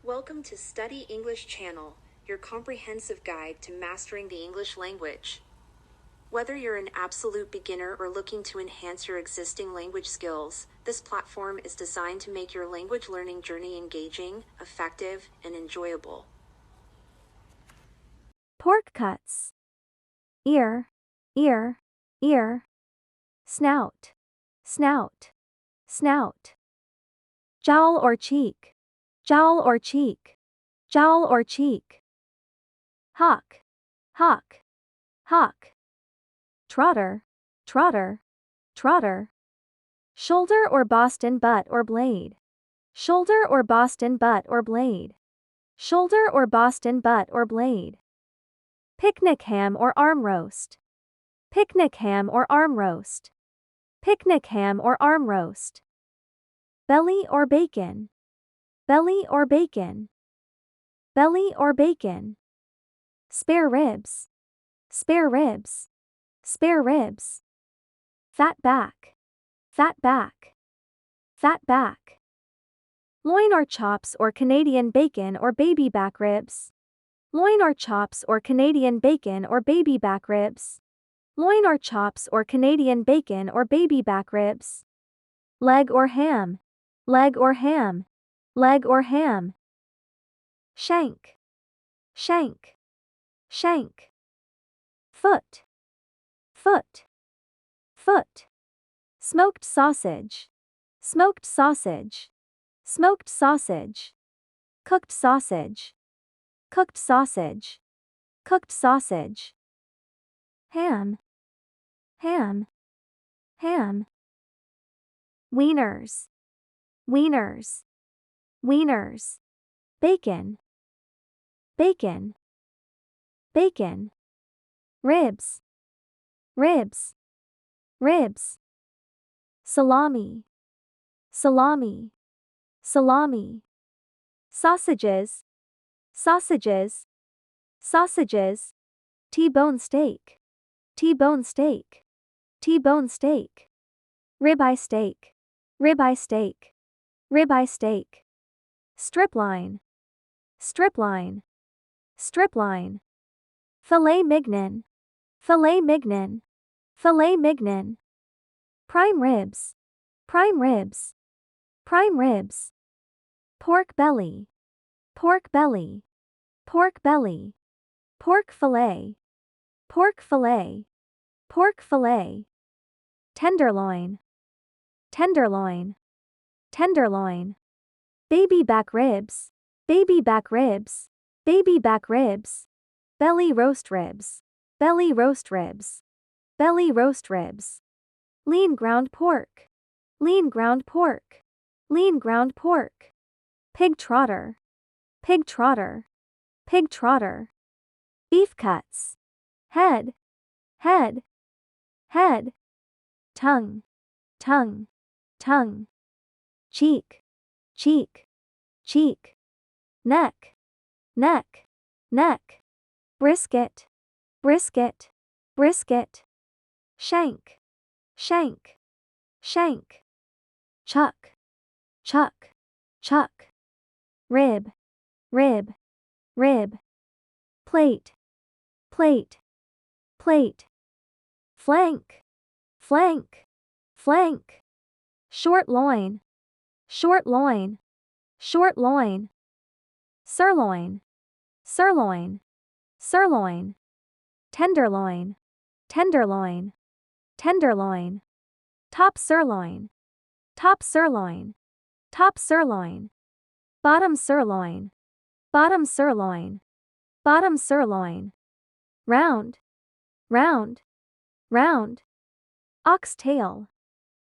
Welcome to Study English Channel, your comprehensive guide to mastering the English language. Whether you're an absolute beginner or looking to enhance your existing language skills, this platform is designed to make your language learning journey engaging, effective, and enjoyable. Pork cuts. Ear, ear, ear. Snout, snout, snout. Jowl or cheek, jowl or cheek, jowl or cheek. Hock, hock, hock. Trotter, trotter, trotter. Shoulder or Boston butt or blade. Shoulder or Boston butt or blade. Shoulder or Boston butt or blade. Picnic ham or arm roast. Picnic ham or arm roast. Picnic ham or arm roast. Belly or bacon. Belly or bacon. Belly or bacon. Spare ribs. Spare ribs. Spare ribs. Fat back. Fat back. Fat back. Loin or chops or Canadian bacon or baby back ribs. Loin or chops or Canadian bacon or baby back ribs. Loin or chops or Canadian bacon or baby back ribs. Leg or ham. Leg or ham. Leg or ham. Shank. Shank. Shank. Foot. Foot. Foot. Smoked sausage. Smoked sausage. Smoked sausage. Cooked sausage. Cooked sausage. Cooked sausage. Ham. Ham. Ham. Wieners. Wieners. Wieners. Bacon. Bacon. Bacon. Ribs. Ribs. Ribs. Salami. Salami. Salami. Sausages. Sausages. Sausages. T-bone steak. T-bone steak. T-bone steak. Ribeye steak. Ribeye steak. Ribeye steak. Stripline. Stripline. Stripline. Filet mignon. Filet mignon. Filet mignon. Prime ribs. Prime ribs. Prime ribs. Pork belly. Pork belly. Pork belly. Pork fillet. Pork fillet. Pork fillet. Tenderloin. Tenderloin. Tenderloin. Baby back ribs. Baby back ribs. Baby back ribs. Belly roast ribs. Belly roast ribs. Belly roast ribs. Lean ground pork. Lean ground pork. Lean ground pork. Pig trotter. Pig trotter. Pig trotter. Beef cuts. Head. Head. Head. Tongue. Tongue. Tongue. Cheek. Cheek. Cheek. Neck. Neck. Neck. Brisket. Brisket. Brisket. Shank. Shank. Shank. Chuck. Chuck. Chuck. Rib. Rib. Rib. Plate. Plate. Plate. Flank. Flank. Flank. Short loin. Short loin. Short loin. Sirloin. Sirloin. Sirloin. Tenderloin. Tenderloin. Tenderloin. Top sirloin. Top sirloin. Top sirloin. Bottom sirloin. Bottom sirloin. Bottom sirloin. Round. Round. Round. Oxtail.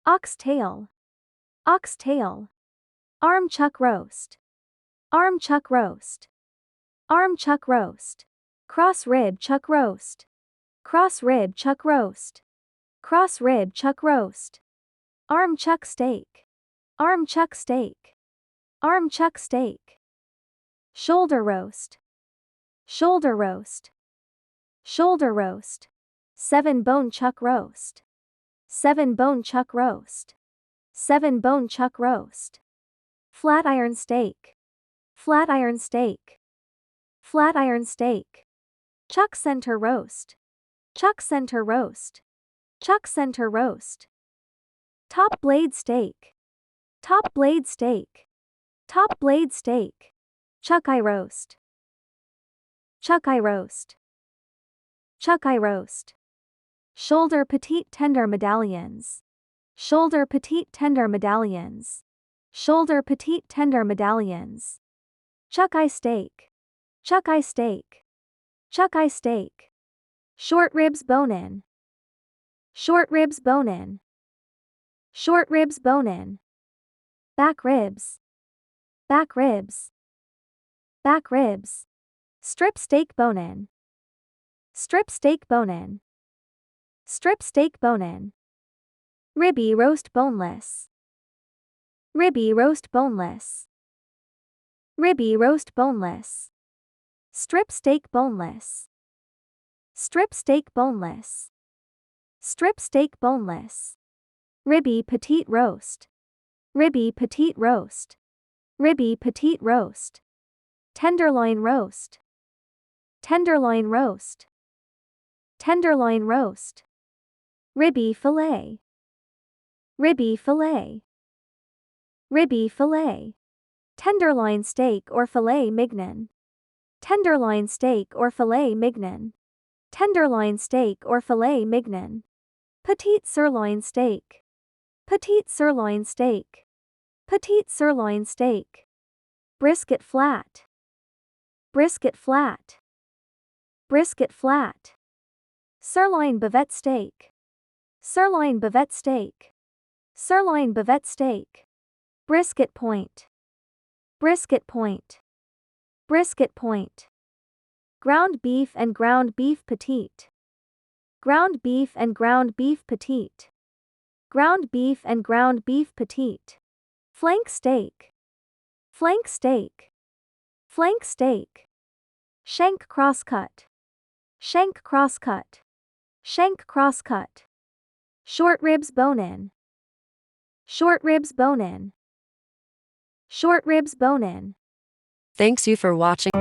Oxtail. Oxtail. Arm chuck roast. Arm chuck roast. Arm chuck roast. Cross rib chuck roast. Cross rib chuck roast. Cross rib chuck roast. Arm chuck steak. Arm chuck steak. Arm chuck steak. Shoulder roast. Shoulder roast. Shoulder roast. 7-bone chuck roast. 7-bone chuck roast. 7-bone chuck roast. Flat iron steak. Flat iron steak. Flat iron steak. Chuck center roast. Chuck center roast. Chuck center roast. Top blade steak. Top blade steak. Top blade steak. Chuck eye roast. Chuck eye roast. Chuck eye roast. Shoulder petite tender medallions. Shoulder petite tender medallions. Shoulder petite tender medallions. Chuck eye steak. Chuck eye steak. Chuck eye steak. Short ribs bone in. Short ribs bone in. Short ribs bone in. Back ribs. Back ribs. Back ribs. Strip steak bone in. Strip steak bone in. Strip steak bone in. Ribby roast boneless. Ribby roast boneless. Ribby roast boneless. Strip steak boneless. Strip steak boneless. Strip steak boneless. Ribby petite roast. Ribby petite roast. Ribby petite roast. Tenderloin roast. Tenderloin roast. Tenderloin roast. Ribby fillet. Ribby fillet. Ribby fillet. Tenderloin steak or filet mignon. Tenderloin steak or filet mignon. Tenderloin steak or filet mignon. Petite sirloin steak. Petite sirloin steak. Petite sirloin steak. Brisket flat. Brisket flat. Brisket flat. Sirloin bavette steak. Sirloin bavette steak. Sirloin bavette steak. Brisket point. Brisket point. Brisket point. Ground beef and ground beef petite. Ground beef and ground beef petite. Ground beef and ground beef petite. Flank steak. Flank steak. Flank steak. Shank crosscut. Shank crosscut. Shank crosscut. Short ribs bone in. Short ribs bone in. Short ribs bone in. Thanks you for watching.